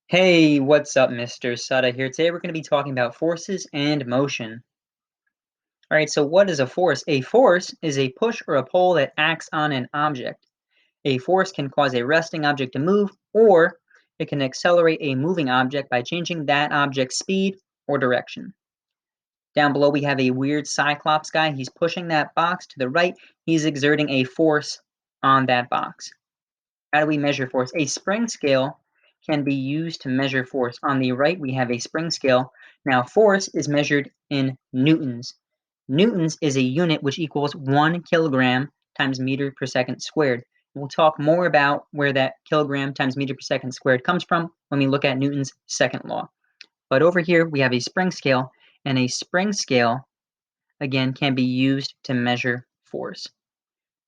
Hey, what's up, Mr. Suda here. Today we're going to be talking about forces and motion. All right, so what is a force? A force is a push or a pull that acts on an object. A force can cause a resting object to move, or it can accelerate a moving object by changing that object's speed or direction. Down below we have a weird Cyclops guy. He's pushing that box to the right. He's exerting a force on that box. How do we measure force? A spring scale can be used to measure force. On the right, we have a spring scale. Now, force is measured in newtons. Newtons is a unit which equals 1 kilogram times meter per second squared. We'll talk more about where that kilogram times meter per second squared comes from when we look at Newton's second law. But over here, we have a spring scale, and a spring scale, again, can be used to measure force.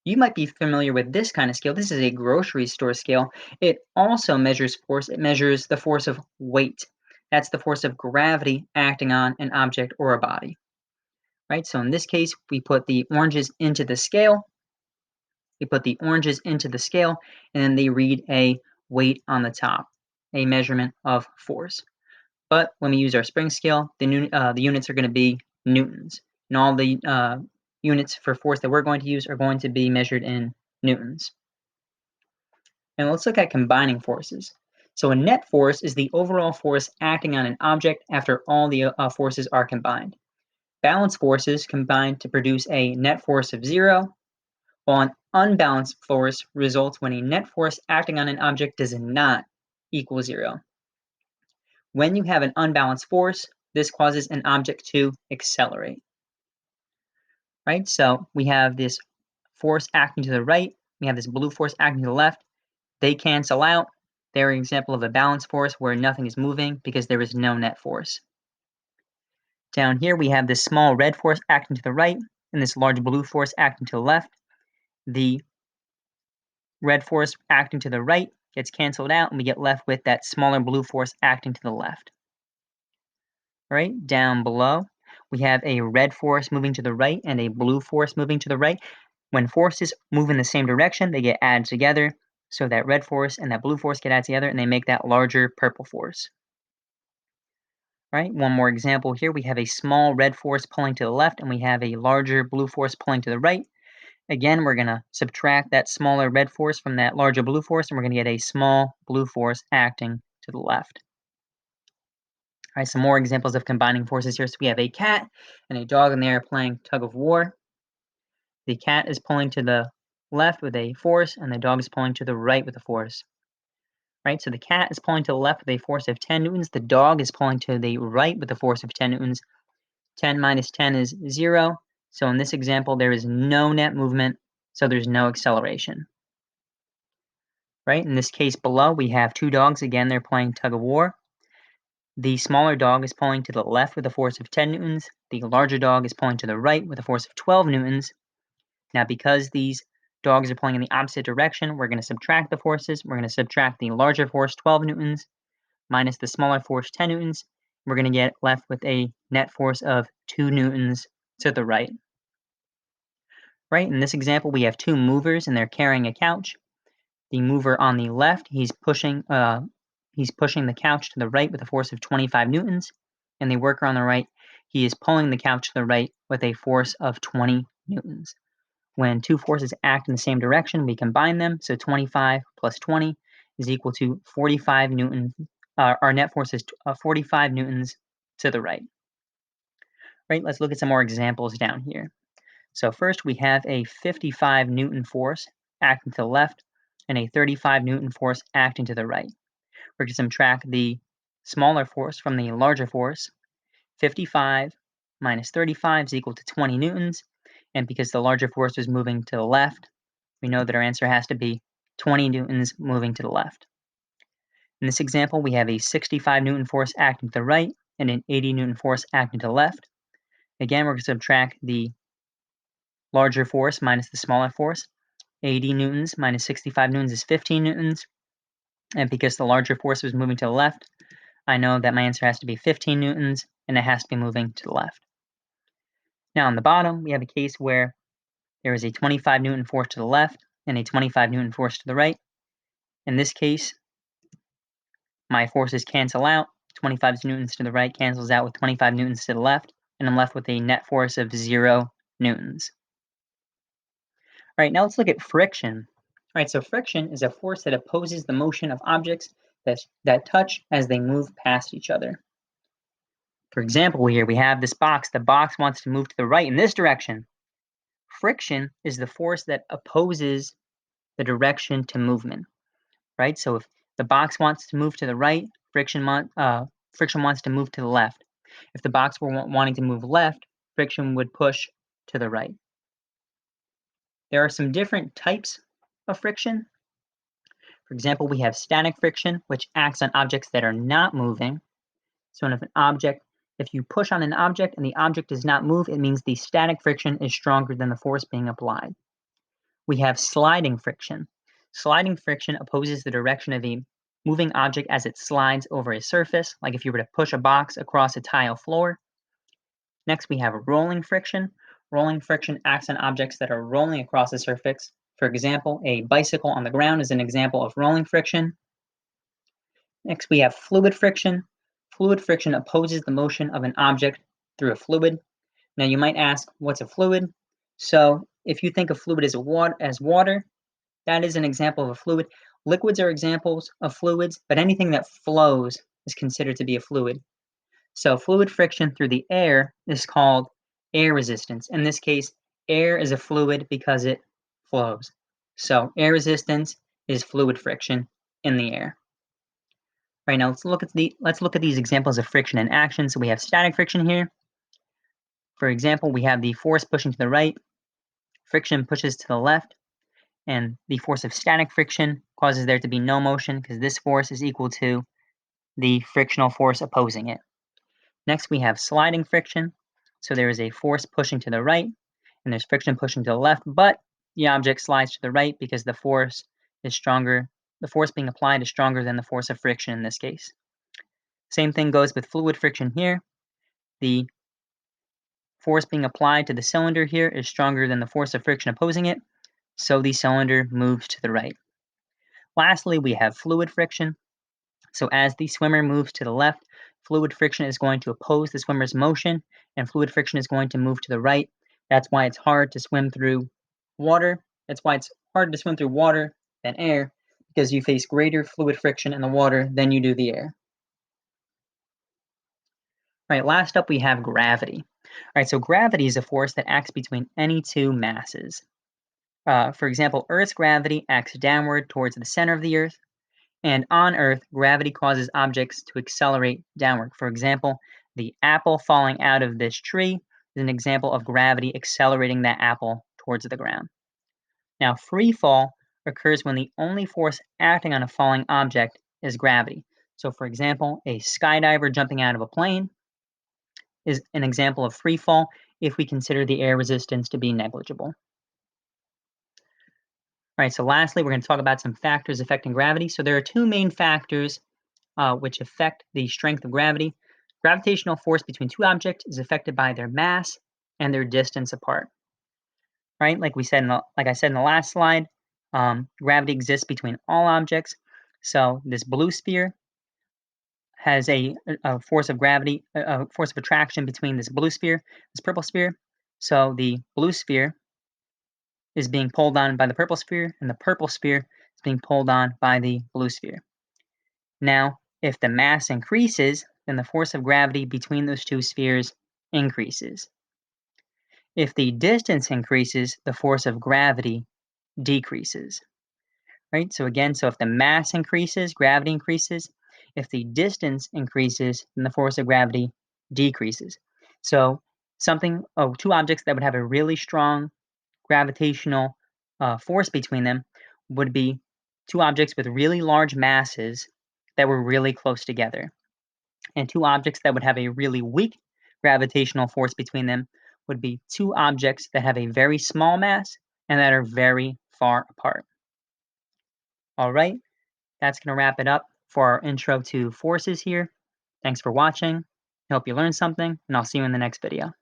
You might be familiar with this kind of scale. This is a grocery store scale. It also measures force. It measures the force of weight. That's the force of gravity acting on an object or a body. Right? So in this case, we put the oranges into the scale. We put the oranges into the scale, and then they read a weight on the top, a measurement of force. But when we use our spring scale, the units are going to be newtons. And all the units for force that we're going to use are going to be measured in newtons. And let's look at combining forces. So a net force is the overall force acting on an object after all the forces are combined. Balanced forces combine to produce a net force of 0, while an unbalanced force results when a net force acting on an object does not equal 0. When you have an unbalanced force, this causes an object to accelerate. Right? So we have this force acting to the right. We have this blue force acting to the left. They cancel out. They're an example of a balanced force where nothing is moving because there is no net force. Down here we have this small red force acting to the right and this large blue force acting to the left. The red force acting to the right gets canceled out and we get left with that smaller blue force acting to the left. Right down below we have a red force moving to the right and a blue force moving to the right. When forces move in the same direction, they get added together. So that red force and that blue force get added together and they make that larger purple force. Right, one more example here. We have a small red force pulling to the left and we have a larger blue force pulling to the right. Again, we're going to subtract that smaller red force from that larger blue force and we're going to get a small blue force acting to the left. All right, some more examples of combining forces here. So we have a cat and a dog and they are playing tug of war. The cat is pulling to the left with a force and the dog is pulling to the right with a force. Right, so the cat is pulling to the left with a force of 10 newtons. The dog is pulling to the right with a force of 10 newtons. 10 minus 10 is 0. So in this example, there is no net movement, so there's no acceleration. Right, in this case below, we have two dogs. Again, they're playing tug of war. The smaller dog is pulling to the left with a force of 10 newtons. The larger dog is pulling to the right with a force of 12 newtons. Now, because these dogs are pulling in the opposite direction, we're going to subtract the forces. We're going to subtract the larger force, 12 newtons, minus the smaller force, 10 newtons. We're going to get left with a net force of 2 newtons to the right. Right, in this example, we have two movers and they're carrying a couch. The mover on the left, he's pushing the couch to the right with a force of 25 newtons. And the worker on the right, he is pulling the couch to the right with a force of 20 newtons. When two forces act in the same direction, we combine them. So 25 plus 20 is equal to 45 newtons. Our net force is 45 newtons to the right. Right, let's look at some more examples down here. So first we have a 55 Newton force acting to the left and a 35 Newton force acting to the right. We're going to subtract the smaller force from the larger force. 55 minus 35 is equal to 20 newtons. And because the larger force is moving to the left, we know that our answer has to be 20 newtons moving to the left. In this example, we have a 65 Newton force acting to the right and an 80 Newton force acting to the left. Again, we're going to subtract the larger force minus the smaller force. 80 newtons minus 65 newtons is 15 newtons. And because the larger force was moving to the left, I know that my answer has to be 15 newtons and it has to be moving to the left. Now on the bottom, we have a case where there is a 25 Newton force to the left and a 25 Newton force to the right. In this case, My forces cancel out. 25 newtons to the right cancels out with 25 newtons to the left, and I'm left with a net force of 0 newtons. All right, now let's look at friction. All right, so friction is a force that opposes the motion of objects that touch as they move past each other. For example, here we have this box. The box wants to move to the right in this direction. Friction is the force that opposes the direction to movement, right? So if the box wants to move to the right, friction wants to move to the left. If the box were wanting to move left, friction would push to the right. There are some different types of friction. For example, we have static friction, which acts on objects that are not moving. So if you push on an object and the object does not move, it means the static friction is stronger than the force being applied. We have sliding friction. Sliding friction opposes the direction of a moving object as it slides over a surface, like if you were to push a box across a tile floor. Next, we have rolling friction. Rolling friction acts on objects that are rolling across a surface. For example, a bicycle on the ground is an example of rolling friction. Next, we have fluid friction. Fluid friction opposes the motion of an object through a fluid. Now, you might ask, what's a fluid? So, if you think of fluid as water, that is an example of a fluid. Liquids are examples of fluids, but anything that flows is considered to be a fluid. So, fluid friction through the air is called air resistance. In this case, air is a fluid because it flows. So, air resistance is fluid friction in the air. Right, now let's look at these examples of friction in action. So we have static friction here. For example, we have the force pushing to the right, friction pushes to the left, and the force of static friction causes there to be no motion because this force is equal to the frictional force opposing it. Next, we have sliding friction. So there is a force pushing to the right, and there's friction pushing to the left, but the object slides to the right because the force is stronger. The force being applied is stronger than the force of friction in this case. Same thing goes with fluid friction here. The force being applied to the cylinder here is stronger than the force of friction opposing it, so the cylinder moves to the right. Lastly, we have fluid friction. So as the swimmer moves to the left, fluid friction is going to oppose the swimmer's motion, and fluid friction is going to move to the right. That's why it's hard to swim through water. That's why it's harder to swim through water than air, because you face greater fluid friction in the water than you do the air. All right, last up we have gravity. All right, so gravity is a force that acts between any two masses. For example, Earth's gravity acts downward towards the center of the Earth, and on Earth, gravity causes objects to accelerate downward. For example, the apple falling out of this tree is an example of gravity accelerating that apple towards the ground. Now, free fall occurs when the only force acting on a falling object is gravity. So, for example, a skydiver jumping out of a plane is an example of free fall if we consider the air resistance to be negligible. All right, so lastly, we're going to talk about some factors affecting gravity. So there are two main factors which affect the strength of gravity. Gravitational force between two objects is affected by their mass and their distance apart. Right, like I said in the last slide, gravity exists between all objects. So this blue sphere has a force of gravity, a force of attraction between this blue sphere, this purple sphere. So the blue sphere is being pulled on by the purple sphere, and the purple sphere is being pulled on by the blue sphere. Now, if the mass increases, then the force of gravity between those two spheres increases. If the distance increases, the force of gravity decreases. Right? So again, if the mass increases, gravity increases. If the distance increases, then the force of gravity decreases. So two objects that would have a really strong gravitational force between them would be two objects with really large masses that were really close together. And two objects that would have a really weak gravitational force between them would be two objects that have a very small mass and that are very far apart. All right, that's going to wrap it up for our intro to forces here. Thanks for watching. I hope you learned something, and I'll see you in the next video.